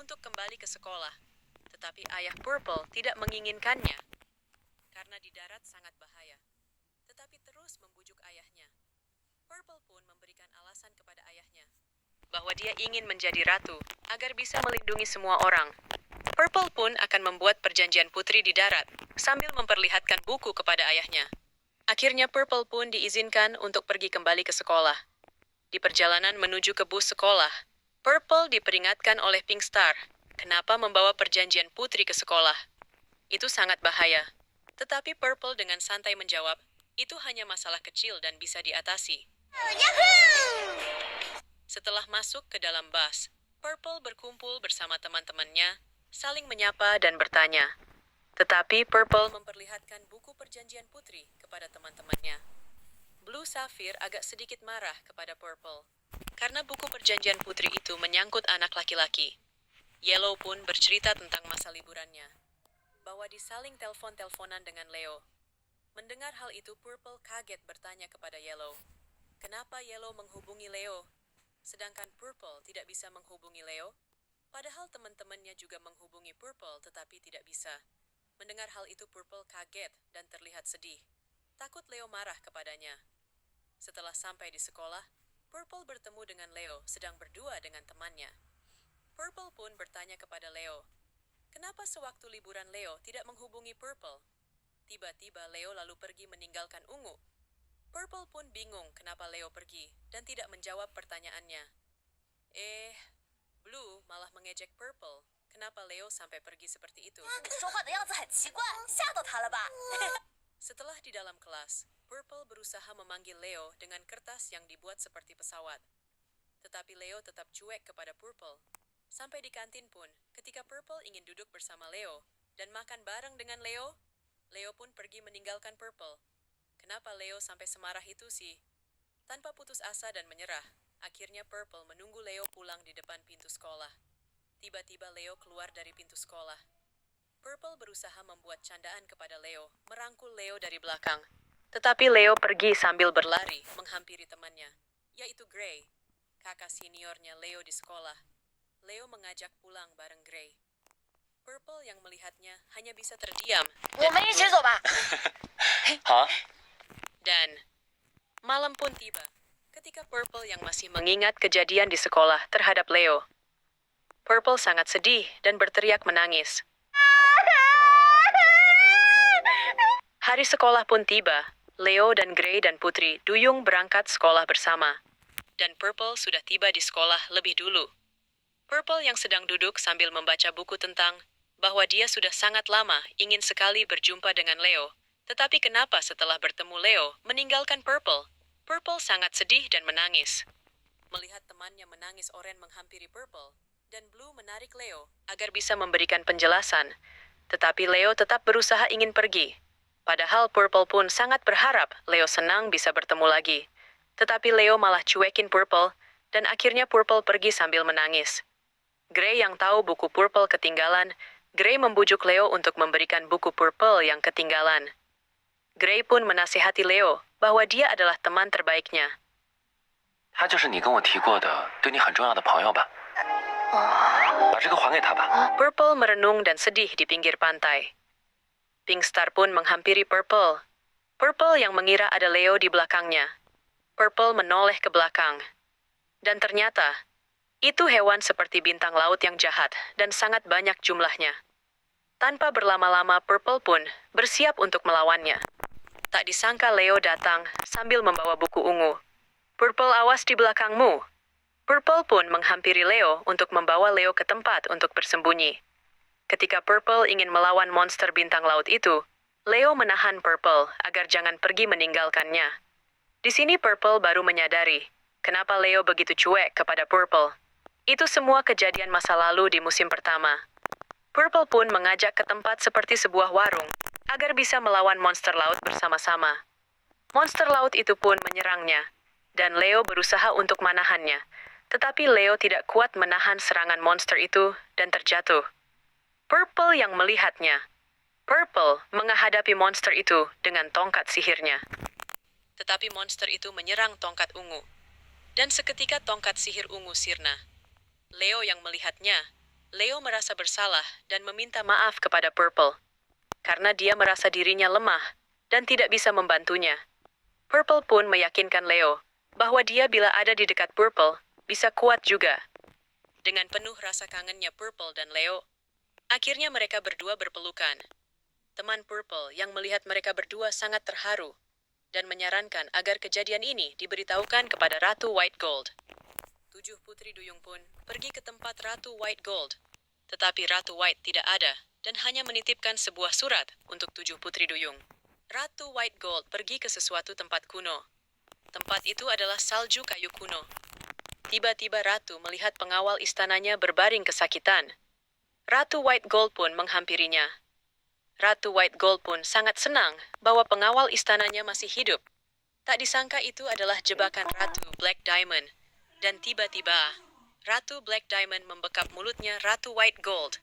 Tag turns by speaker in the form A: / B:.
A: untuk kembali ke sekolah. Tetapi ayah Purple tidak menginginkannya karena di darat sangat bahaya. Tetapi terus membujuk ayahnya. Purple pun memberikan alasan kepada ayahnya bahwa dia ingin menjadi ratu agar bisa melindungi semua orang. Purple pun akan membuat perjanjian putri di darat sambil memperlihatkan buku kepada ayahnya. Akhirnya Purple pun diizinkan untuk pergi kembali ke sekolah. Di perjalanan menuju ke bus sekolah, Purple diperingatkan oleh Pink Star kenapa membawa perjanjian putri ke sekolah. Itu sangat bahaya. Tetapi Purple dengan santai menjawab, itu hanya masalah kecil dan bisa diatasi. Setelah masuk ke dalam bus, Purple berkumpul bersama teman-temannya, saling menyapa dan bertanya. Tetapi Purple memperlihatkan buku perjanjian putri kepada teman-temannya. Blue Sapphire agak sedikit marah kepada Purple, karena buku perjanjian putri itu menyangkut anak laki-laki. Yellow pun bercerita tentang masa liburannya, bahwa disaling telepon-teleponan dengan Leo. Mendengar hal itu, Purple kaget bertanya kepada Yellow, kenapa Yellow menghubungi Leo, sedangkan Purple tidak bisa menghubungi Leo? Padahal teman-temannya juga menghubungi Purple tetapi tidak bisa. Mendengar hal itu, Purple kaget dan terlihat sedih. Takut Leo marah kepadanya. Setelah sampai di sekolah, Purple bertemu dengan Leo sedang berdua dengan temannya. Purple pun bertanya kepada Leo, kenapa sewaktu liburan Leo tidak menghubungi Purple? Tiba-tiba Leo lalu pergi meninggalkan Ungu. Purple pun bingung kenapa Leo pergi dan tidak menjawab pertanyaannya. Blue malah mengejek Purple. Kenapa Leo sampai pergi seperti itu? Setelah di dalam kelas, Purple berusaha memanggil Leo dengan kertas yang dibuat seperti pesawat. Tetapi Leo tetap cuek kepada Purple. Sampai di kantin pun, ketika Purple ingin duduk bersama Leo dan makan bareng dengan Leo, Leo pun pergi meninggalkan Purple. Kenapa Leo sampai semarah itu sih? Tanpa putus asa dan menyerah, akhirnya Purple menunggu Leo pulang di depan pintu sekolah. Tiba-tiba Leo keluar dari pintu sekolah. Purple berusaha membuat candaan kepada Leo, merangkul Leo dari belakang. Tetapi Leo pergi sambil berlari menghampiri temannya, yaitu Gray, kakak seniornya Leo di sekolah. Leo mengajak pulang bareng Gray. Purple yang melihatnya hanya bisa terdiam. Dan malam pun tiba, ketika Purple yang masih mengingat kejadian di sekolah terhadap Leo. Purple sangat sedih dan berteriak menangis. Hari sekolah pun tiba. Leo dan Gray dan Putri duyung berangkat sekolah bersama. Dan Purple sudah tiba di sekolah lebih dulu. Purple yang sedang duduk sambil membaca buku tentang bahwa dia sudah sangat lama ingin sekali berjumpa dengan Leo. Tetapi kenapa setelah bertemu Leo meninggalkan Purple? Purple sangat sedih dan menangis. Melihat temannya menangis, Oren menghampiri Purple dan Blue menarik Leo agar bisa memberikan penjelasan. Tetapi Leo tetap berusaha ingin pergi. Padahal Purple pun sangat berharap Leo senang bisa bertemu lagi. Tetapi Leo malah cuekin Purple dan akhirnya Purple pergi sambil menangis. Gray yang tahu buku Purple ketinggalan, Gray membujuk Leo untuk memberikan buku Purple yang ketinggalan. Gray pun menasihati Leo bahwa dia adalah teman terbaiknya.
B: 他就是你跟我提过的对你很重要的朋友吧？把这个还给他吧。
A: Purple merenung dan sedih di pinggir pantai. Pink Star pun menghampiri Purple. Purple yang mengira ada Leo di belakangnya. Purple menoleh ke belakang. Dan ternyata, itu hewan seperti bintang laut yang jahat dan sangat banyak jumlahnya. Tanpa berlama-lama, Purple pun bersiap untuk melawannya. Tak disangka Leo datang sambil membawa buku ungu. Purple, awas di belakangmu. Purple pun menghampiri Leo untuk membawa Leo ke tempat untuk bersembunyi. Ketika Purple ingin melawan monster bintang laut itu, Leo menahan Purple agar jangan pergi meninggalkannya. Di sini Purple baru menyadari kenapa Leo begitu cuek kepada Purple. Itu semua kejadian masa lalu di musim pertama. Purple pun mengajak ke tempat seperti sebuah warung agar bisa melawan monster laut bersama-sama. Monster laut itu pun menyerangnya, dan Leo berusaha untuk menahannya. Tetapi Leo tidak kuat menahan serangan monster itu dan terjatuh. Purple yang melihatnya. Purple menghadapi monster itu dengan tongkat sihirnya. Tetapi monster itu menyerang tongkat ungu. Dan seketika tongkat sihir ungu sirna. Leo yang melihatnya, Leo merasa bersalah dan meminta maaf kepada Purple karena dia merasa dirinya lemah dan tidak bisa membantunya. Purple pun meyakinkan Leo bahwa dia bila ada di dekat Purple bisa kuat juga. Dengan penuh rasa kangennya Purple dan Leo, akhirnya mereka berdua berpelukan. Teman Purple yang melihat mereka berdua sangat terharu dan menyarankan agar kejadian ini diberitahukan kepada Ratu White Gold. 7 putri duyung pun pergi ke tempat Ratu White Gold. Tetapi Ratu White tidak ada dan hanya menitipkan sebuah surat untuk 7 putri duyung. Ratu White Gold pergi ke sesuatu tempat kuno. Tempat itu adalah salju kayu kuno. Tiba-tiba Ratu melihat pengawal istananya berbaring kesakitan. Ratu White Gold pun menghampirinya. Ratu White Gold pun sangat senang bahwa pengawal istananya masih hidup. Tak disangka itu adalah jebakan Ratu Black Diamond. Dan tiba-tiba, Ratu Black Diamond membekap mulutnya Ratu White Gold.